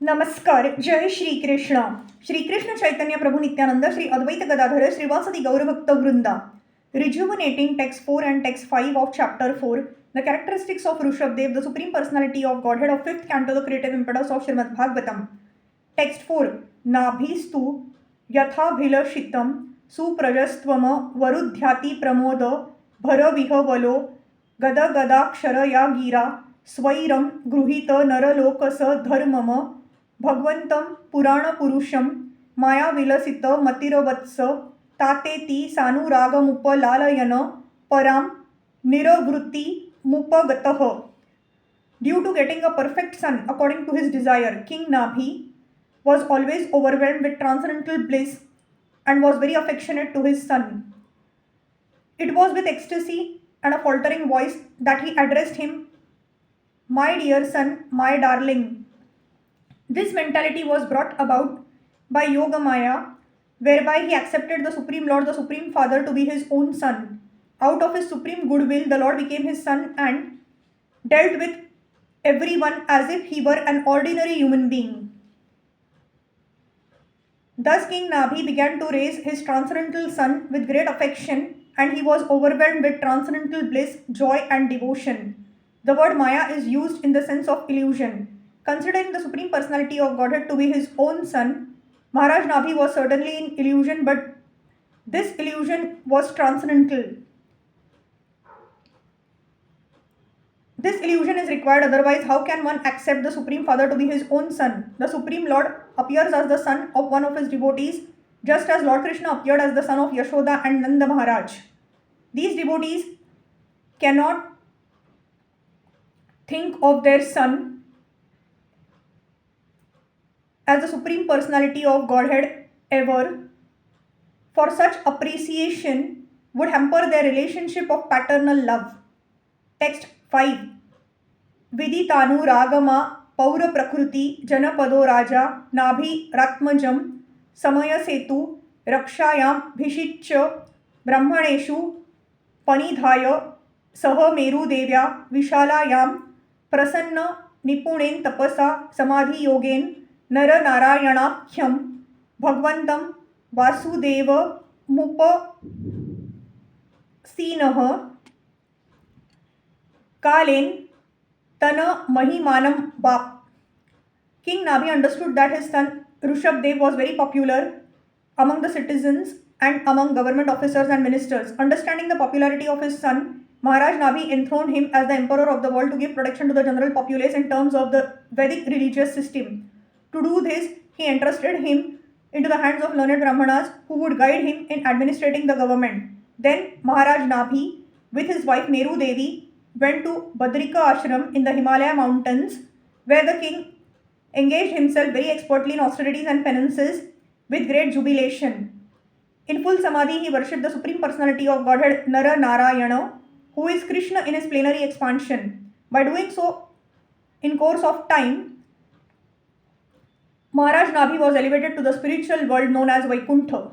नमस्कार. जय श्रीकृष्ण. श्रीकृष्ण चैतन्य प्रभु नित्यानंद, श्री अद्वैत गदाधर, श्रीवासदि गौरभक्त वृंदा. Rejuvenating text 4 and text 5 of chapter 4. The characteristics of Rishabdev, the supreme personality of Godhead of 5th canto, the creative impetus of Srimad Bhagavatam. Text 4. Nabhistu yathabhilashitam suprajastvam varudhyati pramod भरविहवलो गदगदाक्षरया गिरा स्वैरं गृहीत नरलोकस धर्मम भगवंतं पुराणपुरुषं मायाविलसित मतिरवत्स तातेति सानुरागमुपलालयन परां निरवृत्तिमुपगतः. Due to getting a perfect son according to his desire, King Nabhi was always overwhelmed with transcendental bliss and was very affectionate to his son. It was with ecstasy and a faltering voice that he addressed him, "My dear son, my darling." This mentality was brought about by Yogamaya, whereby he accepted the Supreme Lord, the Supreme Father, to be his own son. Out of his supreme goodwill, the Lord became his son and dealt with everyone as if he were an ordinary human being. Thus King Nabhi began to raise his transcendental son with great affection, and he was overwhelmed with transcendental bliss, joy and devotion. The word Maya is used in the sense of illusion. Considering the Supreme Personality of Godhead to be his own son, Maharaj Nabhi was certainly in illusion, but this illusion was transcendental. This illusion is required, otherwise how can one accept the Supreme Father to be his own son? The Supreme Lord appears as the son of one of his devotees, just as Lord Krishna appeared as the son of Yashoda and Nanda Maharaj. These devotees cannot think of their son as the Supreme Personality of Godhead ever, for such appreciation would hamper their relationship of paternal love. Text 5. Viditanu ragama paura prakriti janapado raja nabhi ratmajam samaya setu rakshayam bhishiccha brahmaneshu panidhaya सह मेरुदेव्या विशालायां प्रसन्न निपुणेन तपसा समाधि योगेन नर नारायणाख्यम भगवंतं वासुदेवमुपसीनः कालेन तन महिमानं वाप. King Nabhi understood that his son Rishabdev was very popular among the citizens and among government officers and ministers. Understanding the popularity of his son, Maharaj Nabhi enthroned him as the emperor of the world to give protection to the general populace in terms of the Vedic religious system. To do this, he entrusted him into the hands of learned Brahmanas who would guide him in administrating the government. Then Maharaj Nabhi, with his wife Meru Devi, went to Badrika Ashram in the Himalaya mountains, where the king engaged himself very expertly in austerities and penances with great jubilation. In full samadhi, he worshipped the Supreme Personality of Godhead, Nara Narayana, who is Krishna in his plenary expansion. By doing so, in course of time, Maharaj Nabhi was elevated to the spiritual world known as Vaikuntha.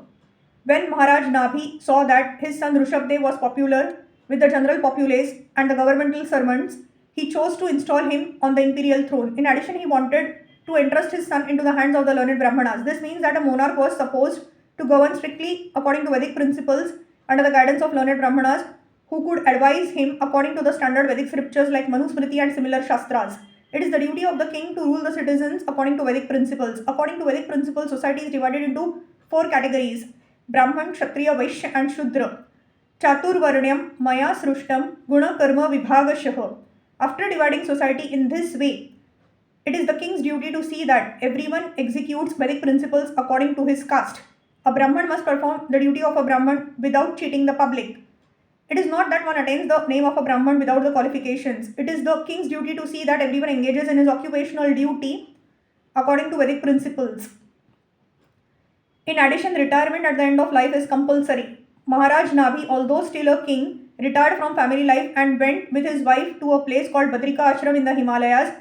When Maharaj Nabhi saw that his son Rishabdev was popular with the general populace and the governmental servants, he chose to install him on the imperial throne. In addition, he wanted to entrust his son into the hands of the learned Brahmanas. This means that a monarch was supposed to govern strictly according to Vedic principles under the guidance of learned Brahmanas who could advise him according to the standard Vedic scriptures like Manusmriti and similar Shastras. It is the duty of the king to rule the citizens according to Vedic principles. According to Vedic principles, society is divided into 4 categories: Brahman, Kshatriya, Vaishya and Shudra. Chaturvarnyam maya srushtam guna karma vibhagashah. After dividing society in this way, it is the king's duty to see that everyone executes Vedic principles according to his caste. A Brahman must perform the duty of a Brahman without cheating the public. It is not that one attains the name of a Brahman without the qualifications. It is the king's duty to see that everyone engages in his occupational duty according to Vedic principles. In addition, retirement at the end of life is compulsory. Maharaj Nabhi, although still a king, retired from family life and went with his wife to a place called Badrika Ashram in the Himalayas,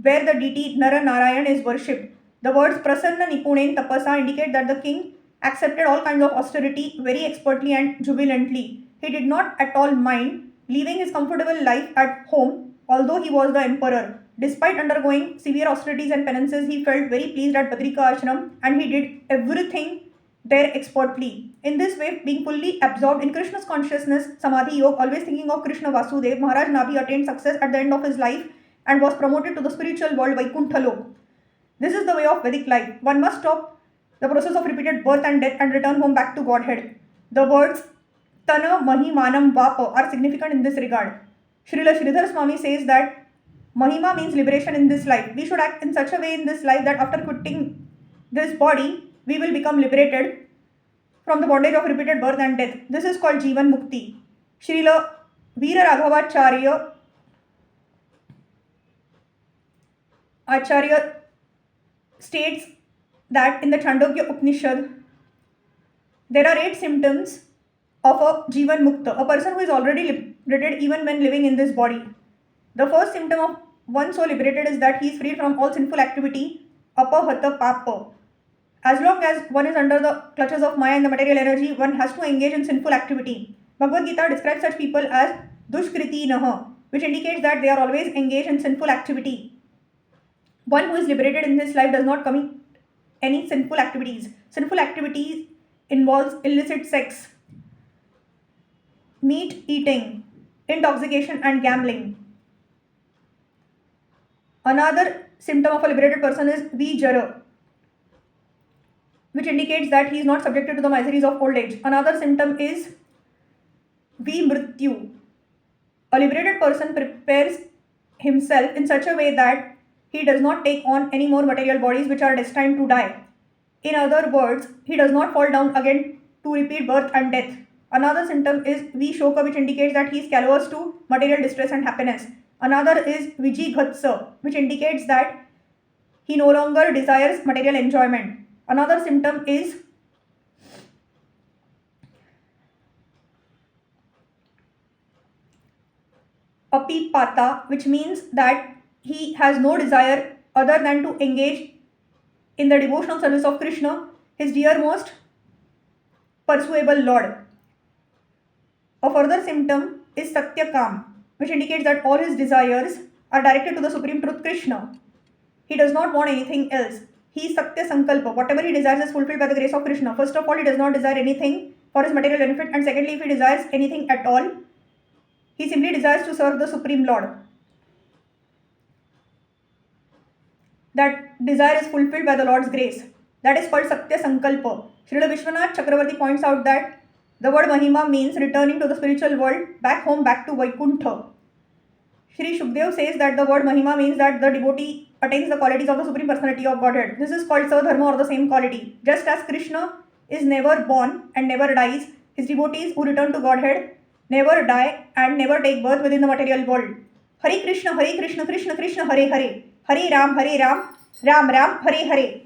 where the deity Nara Narayan is worshipped. The words Prasanna Nipunen Tapasa indicate that the king accepted all kinds of austerity very expertly and jubilantly. He did not at all mind leaving his comfortable life at home, although he was the emperor. Despite undergoing severe austerities and penances, he felt very pleased at Badrika Ashram and he did everything there expertly. In this way, being fully absorbed in Krishna's consciousness, Samadhi Yoga, always thinking of Krishna Vasudev, Maharaj Nabhi attained success at the end of his life and was promoted to the spiritual world Vaikuntha Lok. This is the way of Vedic life. One must stop the process of repeated birth and death and return home back to Godhead. The words Tana Mahimanam Vapa are significant in this regard. Srila Sridhar Swami says that Mahima means liberation in this life. We should act in such a way in this life that after quitting this body, we will become liberated from the bondage of repeated birth and death. This is called Jivan Mukti. Srila Veera Raghavacharya Acharya states that in the Chandogya Upanishad, there are 8 symptoms of a Jivan Mukta, a person who is already liberated even when living in this body. The first symptom of one so liberated is that he is free from all sinful activity, apahata papa. As long as one is under the clutches of Maya and the material energy, one has to engage in sinful activity. Bhagavad Gita describes such people as dushkriti naha, which indicates that they are always engaged in sinful activity. One who is liberated in this life does not commit any sinful activities. Sinful activities involves illicit sex, meat eating, intoxication and gambling. Another symptom of a liberated person is vijara, which indicates that he is not subjected to the miseries of old age. Another symptom is vimrityu. A liberated person prepares himself in such a way that he does not take on any more material bodies which are destined to die. In other words, he does not fall down again to repeat birth and death. Another symptom is vishoka, which indicates that he is callous to material distress and happiness. Another is vijighatsa, which indicates that he no longer desires material enjoyment. Another symptom is apipata, which means that he has no desire other than to engage in the devotional service of Krishna, his dearmost pursuable Lord. A further symptom is satyakam, which indicates that all his desires are directed to the Supreme Truth Krishna. He does not want anything else. He is Satya Sankalpa. Whatever he desires is fulfilled by the grace of Krishna. First of all, he does not desire anything for his material benefit, and secondly, if he desires anything at all, he simply desires to serve the Supreme Lord. That desire is fulfilled by the Lord's grace. That is called Satya Sankalpa. Srila Vishwanath Chakravarti points out that the word Mahima means returning to the spiritual world, back home, back to Vaikuntha. Shri Shukdev says that the word Mahima means that the devotee attains the qualities of the Supreme Personality of Godhead. This is called Sadharma, or the same quality. Just as Krishna is never born and never dies, his devotees who return to Godhead never die and never take birth within the material world. Hare Krishna, Krishna Krishna, Hare Hare, Hare Ram, Ram Ram, Hare Hare.